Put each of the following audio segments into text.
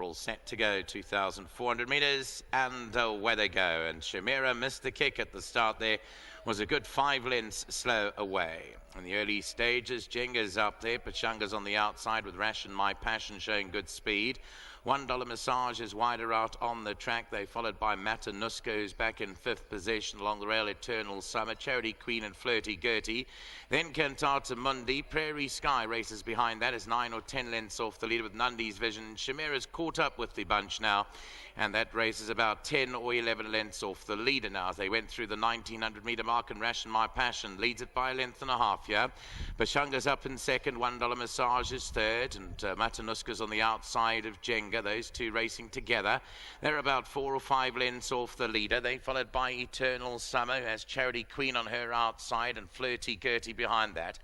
all set to go. 2,400 metres and away they go. And Shamira missed the kick at the start there. Was a good 5 lengths slow away. In the early stages, Jenga's up there. Pachanga's on the outside with Ration My Passion showing good speed. $1 Massage is wider out on the track. They followed by Matanuska, who's back in 5th position along the rail. Eternal Summer, Charity Queen and Flirty Gertie. Then Cantata Mundi. Prairie Sky races behind that is 9 or 10 lengths off the leader with Nundi's Vision. Shamira's caught up with the bunch now, and that race is about 10 or 11 lengths off the leader now as they went through the 1900 metre mark, and Ration My Passion leads it by a length and a half here. Pachanga's up in second, $1 Massage is third, and Matanuska's on the outside of Jenga. Those two racing together. They're about 4 or 5 lengths off the leader. They followed by Eternal Summer, who has Charity Queen on her outside and Flirty Gertie behind that.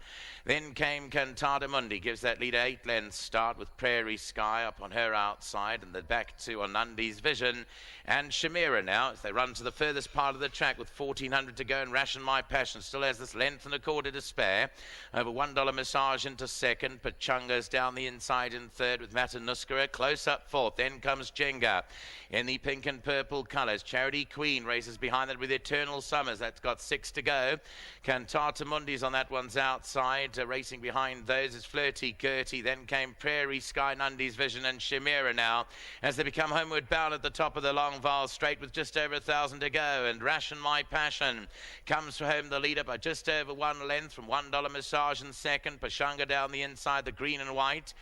Then came Cantata Mundi, gives that leader 8 lengths start with Prairie Sky up on her outside, and the back two on Nundi's Vision and Shamira now as they run to the furthest part of the track with 1,400 to go, and Ration My Passion still has this length and a quarter to spare. Over $1 Massage into second. Pachanga's down the inside in third with Matanuska a close up fourth. Then comes Jenga in the pink and purple colours. Charity Queen races behind that with Eternal Summers. That's got 6 to go. Cantata Mundi's on that one's outside. Racing behind those is Flirty Gertie. Then came Prairie Sky, Nundi's Vision and Shamira now as they become homeward bound at the top of the long Vaal straight with just over 1,000 to go. And Ration My Passion comes home the leader by just over 1 length from $1 Massage in second. Pachanga down the inside, the green and white.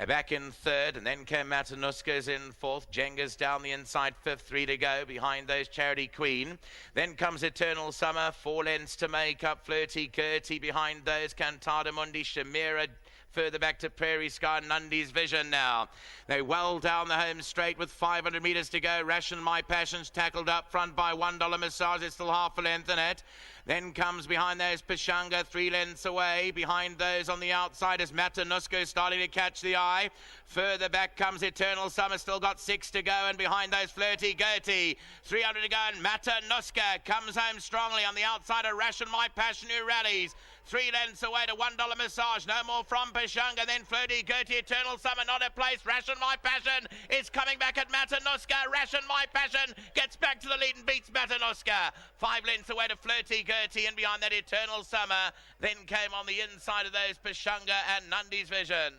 Back in third, and then came Matanuska's in fourth. Jenga's down the inside, fifth, 3 to go. Behind those, Charity Queen. Then comes Eternal Summer, 4 lengths to make up. Flirty Gertie behind those. Cantata Mundi, Shamira further back to Prairie Sky, Nundi's Vision now. They well down the home straight with 500 metres to go. Ration My Passion's tackled up front by $1 Massage. It's still half a length in it. Then comes behind those Pachanga, 3 lengths away. Behind those on the outside is Matanuska starting to catch the eye. Further back comes Eternal Summer, still got 6 to go. And behind those Flirty Gertie, 300 to go. And Matanuska comes home strongly on the outside of Ration My Passion, who rallies. 3 lengths away to $1 Massage. No more from Pachanga. Then Flirty Gertie, Eternal Summer not a place. Ration My Passion is coming back at Matanuska. Ration My Passion gets back to the lead and beats Matanuska. 5 lengths away to Flirty Gertie, and behind that Eternal Summer. Then came on the inside of those Pachanga and Nundi's Vision.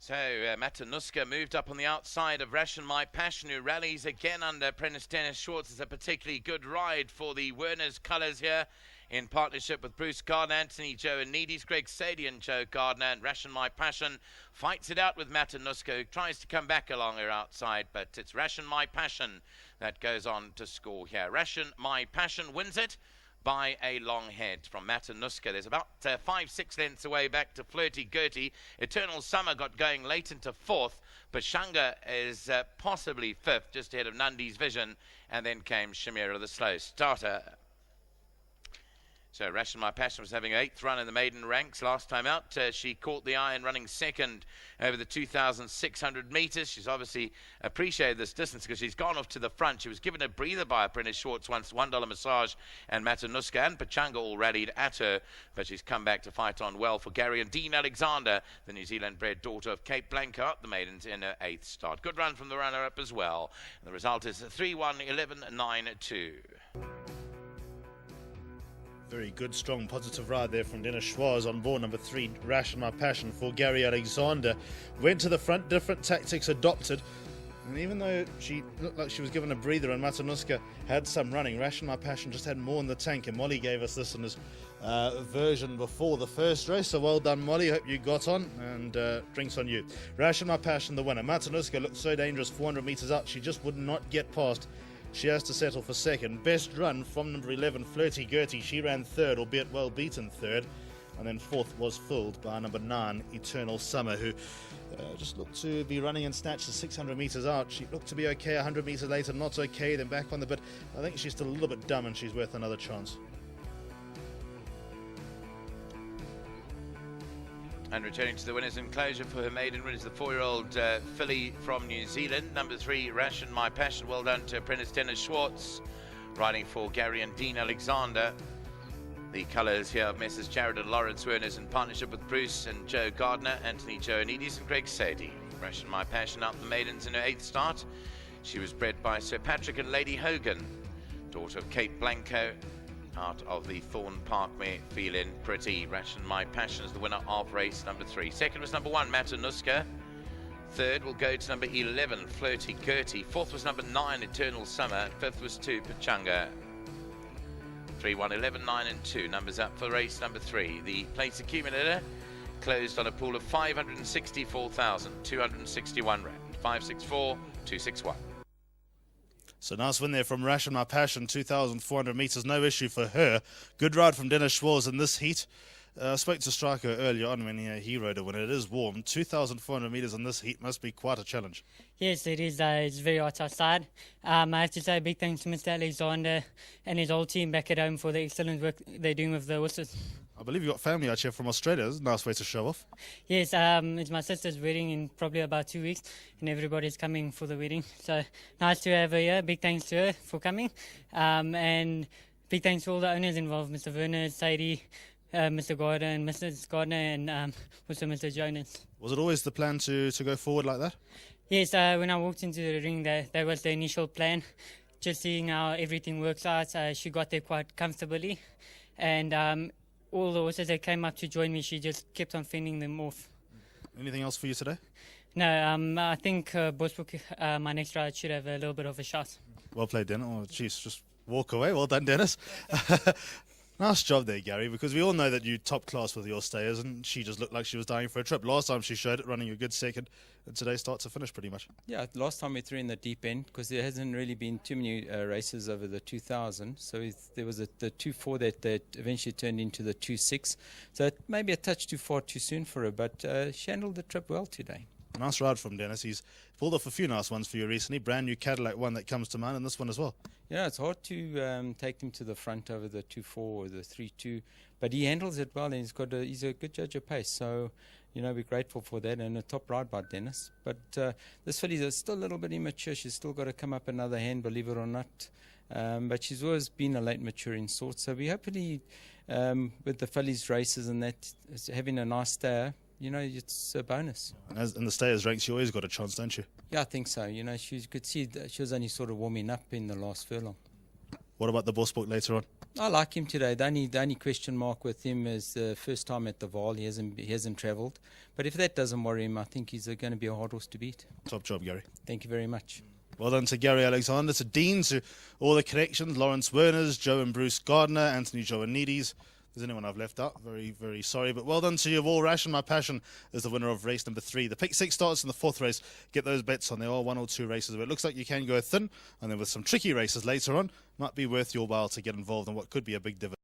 So Matanuska moved up on the outside of Ration My Passion, who rallies again under Prentice Dennis Schwartz. It's a particularly good ride for the Werner's colours here in partnership with Bruce Gardner, Anthony Joe and Needy's, Greg Sadie and Joe Gardner. And Ration My Passion fights it out with Matanuska, who tries to come back along her outside, but it's Ration My Passion that goes on to score here. Ration My Passion wins it by a long head from Matanuska. There's about 5-6 lengths away back to Flirty Gertie. Eternal Summer got going late into 4th. Pachanga is possibly 5th, just ahead of Nundi's Vision. And then came Shamira, the slow starter. So Ration My Passion was having an 8th run in the maiden ranks last time out. She caught the eye and running second over the 2,600 metres. She's obviously appreciated this distance because she's gone off to the front. She was given a breather by Apprentice Schwartz once, $1 Massage and Matanuska and Pachanga all rallied at her, but she's come back to fight on well for Gary and Dean Alexander, the New Zealand-bred daughter of Cape Blanca, the maidens in her 8th start. Good run from the runner-up as well. And the result is 3-1-11-9-2. Very good, strong, positive ride there from Dennis Schwartz on board number 3, Ration My Passion for Gary Alexander. Went to the front, different tactics adopted. And even though she looked like she was given a breather and Matanuska had some running, Ration My Passion just had more in the tank. And Molly gave us this in his version before the first race. So well done, Molly. Hope you got on, and drinks on you. Ration My Passion, the winner. Matanuska looked so dangerous 400 metres out. She just would not get past. She has to settle for second. Best run from number 11, Flirty Gertie. She ran third, albeit well beaten third. And then fourth was filled by number 9, Eternal Summer, who just looked to be running in snatches 600 metres out. She looked to be okay 100 metres later, not okay, then back on the bit. I think she's still a little bit dumb and she's worth another chance. And returning to the winners' enclosure for her maiden win is the 4-year-old filly from New Zealand. Number 3, Ration My Passion. Well done to Apprentice Dennis Schwartz, riding for Gary and Dean Alexander. The colours here of Messrs. Jared and Lawrence Werners in partnership with Bruce and Joe Gardner, Anthony Joanidis and Greg Sadie. Ration My Passion out the maidens in her 8th start. She was bred by Sir Patrick and Lady Hogan, daughter of Kate Blanco, out of the Thorn Park mare, Feeling Pretty. Ration My Passion is the winner of race number 3. Second was number 1, Matanuska. Third will go to number 11, Flirty Gertie. Fourth was number 9, Eternal Summer. Fifth was 2, Pachanga. 3, 1, 11, 9 and 2. Numbers up for race number 3. The place accumulator closed on a pool of 564,261 rand. 564,261. So nice win there from Ration My Passion, 2,400 metres, no issue for her. Good ride from Dennis Schwarz in this heat. I spoke to Striker earlier on when he rode it when it is warm. 2,400 metres in this heat must be quite a challenge. Yes, it is. It's very hot outside. I have to say a big thanks to Mr. Alexander and his whole team back at home for the excellent work they're doing with the horses. I believe you've got family out here from Australia. It's a nice way to show off. Yes, it's my sister's wedding in probably about 2 weeks, and everybody's coming for the wedding. So nice to have her here. Big thanks to her for coming. And big thanks to all the owners involved, Mr. Werner, Sadie, Mr. Gardner and Mrs. Gardner, and also Mr. Jonas. Was it always the plan to go forward like that? Yes, when I walked into the ring, that was the initial plan. Just seeing how everything works out, she got there quite comfortably. And all the horses that came up to join me, she just kept on fending them off. Anything else for you today? No, I think Bosbrook, my next ride, should have a little bit of a shot. Well played, Dennis. Oh, jeez, just walk away. Well done, Dennis. Nice job there, Gary, because we all know that you top class with your stayers, and she just looked like she was dying for a trip. Last time she showed it running a good second, and today start to finish pretty much. Yeah, last time we threw in the deep end because there hasn't really been too many races over the 2000. So there was the 2.4 that eventually turned into the 2.6. So it may be a touch too far too soon for her, but she handled the trip well today. Nice ride from Dennis. He's pulled off a few nice ones for you recently. Brand new Cadillac one that comes to mind, and this one as well. Yeah, it's hard to take him to the front over the 2.4 or the 3.2, but he handles it well, and he's a good judge of pace. So, we're grateful for that, and a top ride by Dennis. But this filly is still a little bit immature. She's still got to come up another hand, believe it or not. But she's always been a late maturing sort. So we hopefully, with the fillies races and that, having a nice stayer, it's a bonus. As in the stayers ranks, you always got a chance, don't you? Yeah, I think so. You could see that she was only sort of warming up in the last furlong. What about the Bosbrook later on? I like him today. The only question mark with him is the first time at the Vaal. He hasn't travelled. But if that doesn't worry him, I think he's going to be a hard horse to beat. Top job, Gary. Thank you very much. Well done to Gary Alexander, to Dean, to all the connections, Lawrence Werners, Joe and Bruce Gardner, Anthony Joanidis. If there's anyone I've left out, very, very sorry. But well done to you all. Ration My Passion is the winner of race number 3. The pick 6 starts in the 4th race. Get those bets on. There are 1 or 2 races, but it looks like you can go thin. And then with some tricky races later on, might be worth your while to get involved in what could be a big dividend.